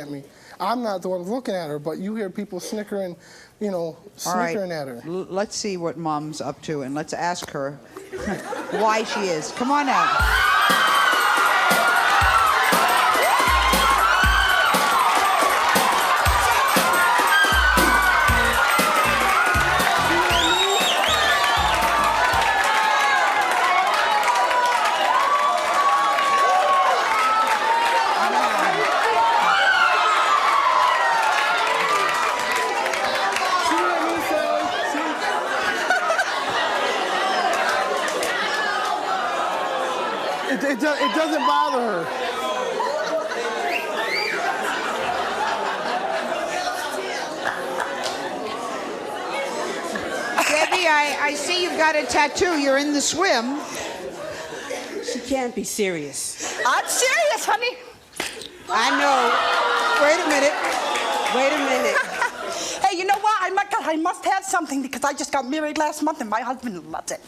at me. I'm not the one looking at her, but you hear people snickering, you know, snickering at her. Let's see what Mom's up to, and let's ask her why she is. Come on out. It doesn't bother her. Debbie, I see you've got a tattoo. You're in the swim. She can't be serious. I'm serious, honey. I know. Wait a minute. Wait a minute. Hey, you know what? I must have something because I just got married last month and my husband loves it.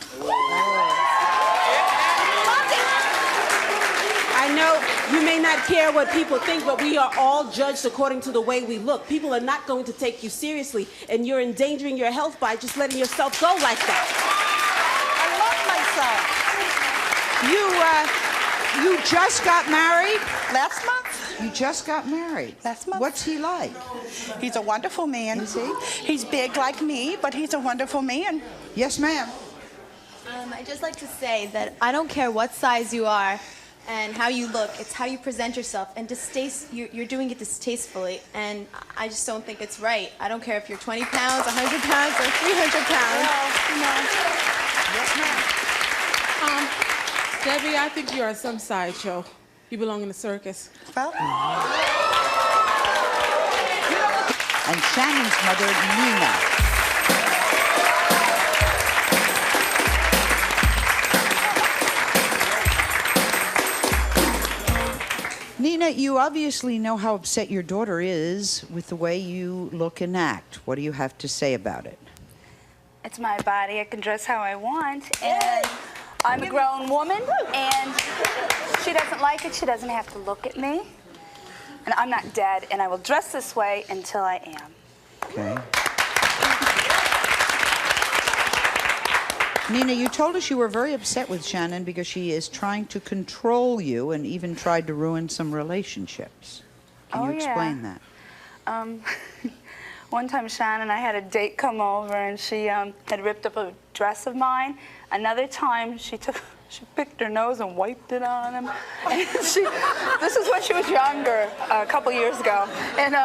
I know you may not care what people think, but we are all judged according to the way we look. People are not going to take you seriously, and you're endangering your health by just letting yourself go like that. I love myself. You just got married? Last month? You just got married. Last month. What's he like? He's a wonderful man. Is he? He's big like me, but he's a wonderful man. Yes, ma'am. I'd just like to say that I don't care what size you are and how you look. It's how you present yourself, and you're doing it distastefully, and I just don't think it's right. I don't care if you're 20 pounds, 100 pounds, or 300 pounds. Well, Debbie, I think you're on some sideshow. You belong in the circus. Well. And Shannon's mother, Nina. Nina, you obviously know how upset your daughter is with the way you look and act. What do you have to say about it? It's my body. I can dress how I want, and I'm a grown woman, and she doesn't like it. She doesn't have to look at me. And I'm not dead, and I will dress this way until I am. Okay. Nina, you told us you were very upset with Shannon because she is trying to control you and even tried to ruin some relationships. Can you explain that? One time Shannon, I had a date come over, and she had ripped up a dress of mine. Another time, she picked her nose and wiped it on him. And this is when she was younger, a couple years ago. And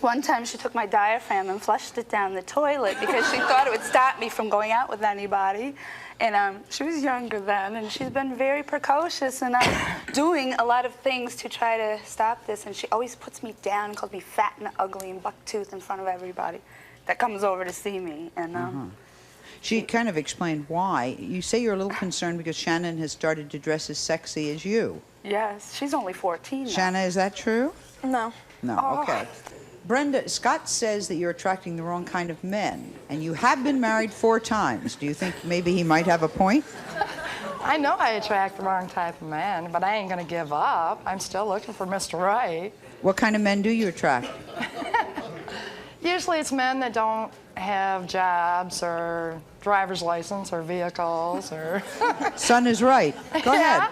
one time she took my diaphragm and flushed it down the toilet because she thought it would stop me from going out with anybody. And she was younger then, and she's been very precocious, and doing a lot of things to try to stop this. And she always puts me down and calls me fat and ugly and bucktooth in front of everybody that comes over to see me. And She kind of explained why. You say you're a little concerned because Shannon has started to dress as sexy as you. Yes, she's only 14 now. Shanna, is that true? No. No, okay. Brenda, Scott says that you're attracting the wrong kind of men, and you have been married 4 times. Do you think maybe he might have a point? I know I attract the wrong type of man, but I ain't gonna give up. I'm still looking for Mr. Right. What kind of men do you attract? Usually it's men that don't have jobs or driver's license or vehicles or... Son is right. Go ahead.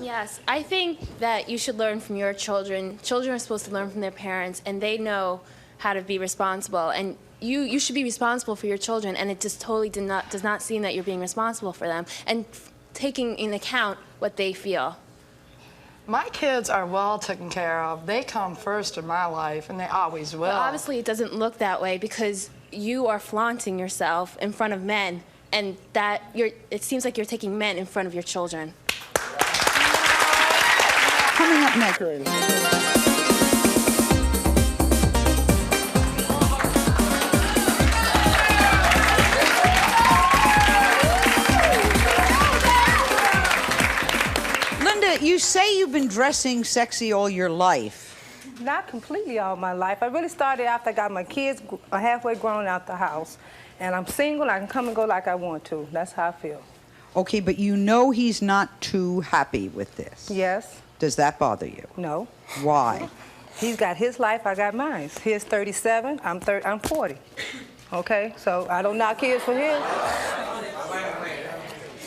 Yes, I think that you should learn from your children. Children are supposed to learn from their parents, and they know how to be responsible. And you should be responsible for your children, and it just totally does not seem that you're being responsible for them and taking in account what they feel. My kids are well taken care of. They come first in my life, and they always will. But obviously, it doesn't look that way because you are flaunting yourself in front of men, and it seems like you're taking men in front of your children. Coming up next. Linda, you say you've been dressing sexy all your life. Not completely all my life. I really started after I got my kids halfway grown out the house. And I'm single, I can come and go like I want to. That's how I feel. Okay, but you know he's not too happy with this. Yes. Does that bother you? No. Why? He's got his life, I got mine. He's 37, I'm 40. Okay, so I don't knock his for his.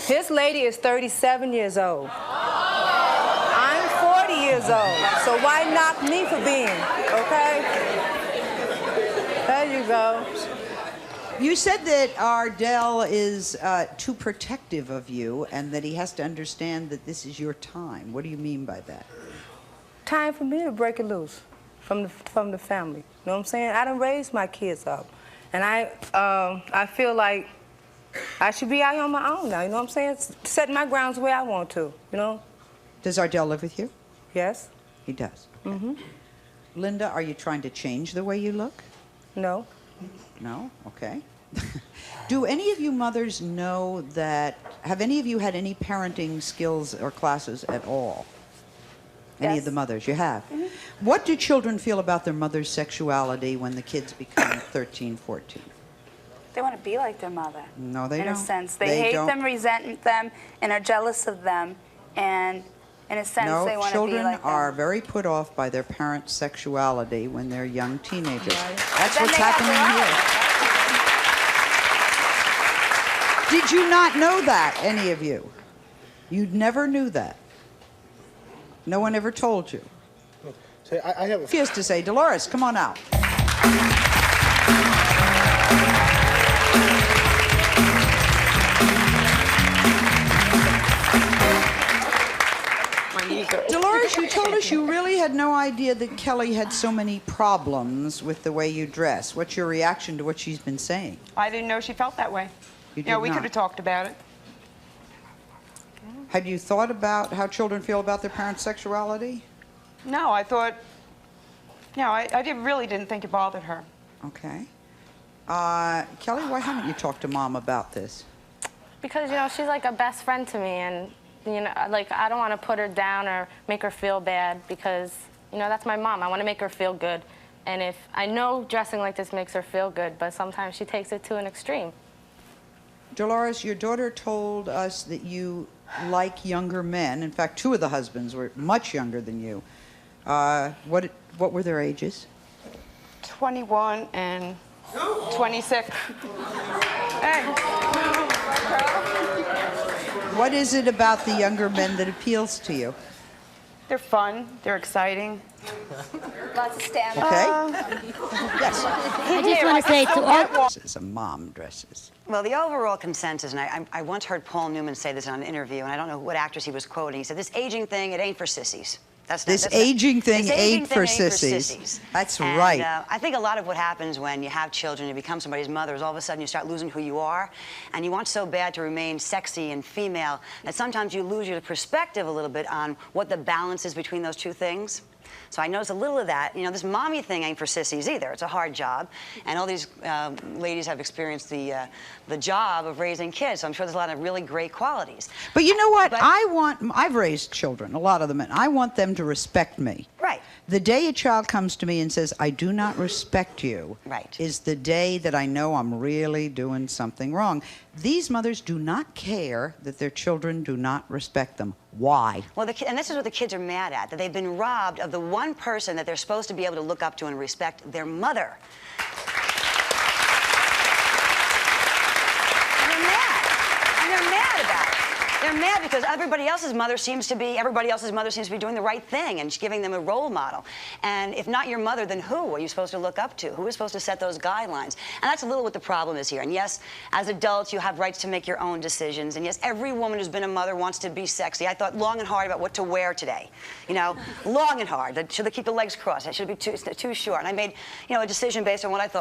His lady is 37 years old. I'm 40 years old, so why knock me for being, okay? There you go. You said that Ardell is too protective of you and that he has to understand that this is your time. What do you mean by that? Time for me to break it loose from the family. You know what I'm saying? I done raised my kids up, and I feel like I should be out on my own now. You know what I'm saying? Setting my grounds where I want to. You know? Does Ardell live with you? Yes. He does. Okay. Linda, are you trying to change the way you look? No. No? Okay. Do any of you mothers know that, have any of you had any parenting skills or classes at all? Any of the mothers? You have? What do children feel about their mother's sexuality when the kids become 13, 14? They want to be like their mother. No, they don't. In a sense. They hate them, resent them, and are jealous of them. And in a sense, they want to be like them. Children are very put off by their parents' sexuality when they're young teenagers. That's what's happening here. Did you not know that, any of you? You never knew that. No one ever told you. Say, I have a... He has to say, Dolores, come on out. Dolores, you told us you really had no idea that Kelly had so many problems with the way you dress. What's your reaction to what she's been saying? I didn't know she felt that way. You did Yeah, we not. could have talked about it. Had you thought about how children feel about their parents' sexuality? No, I thought, no, really didn't think it bothered her. Okay. Kelly, why haven't you talked to Mom about this? Because, you know, she's like a best friend to me, and, you know, like, I don't want to put her down or make her feel bad because, you know, that's my mom. I want to make her feel good. And if I know dressing like this makes her feel good, but sometimes she takes it to an extreme. Dolores, your daughter told us that you like younger men. In fact, two of the husbands were much younger than you. What were their ages? 21 and 26. Hey. What is it about the younger men that appeals to you? They're fun. They're exciting. Lots of stamina. Okay. Yes. I just want to say to all... This is a mom dresses. Well, the overall consensus, and I once heard Paul Newman say this on an interview, and I don't know what actress he was quoting. He said, this aging thing, it ain't for sissies. This aging thing ain't for sissies. That's right. I think a lot of what happens when you have children, you become somebody's mother, is all of a sudden you start losing who you are, and you want so bad to remain sexy and female that sometimes you lose your perspective a little bit on what the balance is between those two things. So I noticed a little of that. You know, this mommy thing ain't for sissies either. It's a hard job. And all these ladies have experienced the job of raising kids. So I'm sure there's a lot of really great qualities. But you know what? I've raised children, a lot of them, and I want them to respect me. Right. The day a child comes to me and says, I do not respect you, right, is the day that I know I'm really doing something wrong. These mothers do not care that their children do not respect them. Why? Well, and this is what the kids are mad at, that they've been robbed of the one person that they're supposed to be able to look up to and respect, their mother. And they're mad. And they're mad about it. They're mad because everybody else's mother seems to be doing the right thing and giving them a role model. And if not your mother, then who are you supposed to look up to? Who is supposed to set those guidelines? And that's a little what the problem is here. And yes, as adults, you have rights to make your own decisions. And yes, every woman who's been a mother wants to be sexy. I thought long and hard about what to wear today. You know, long and hard. Should they keep the legs crossed? Should it be too short? And I made, you know, a decision based on what I thought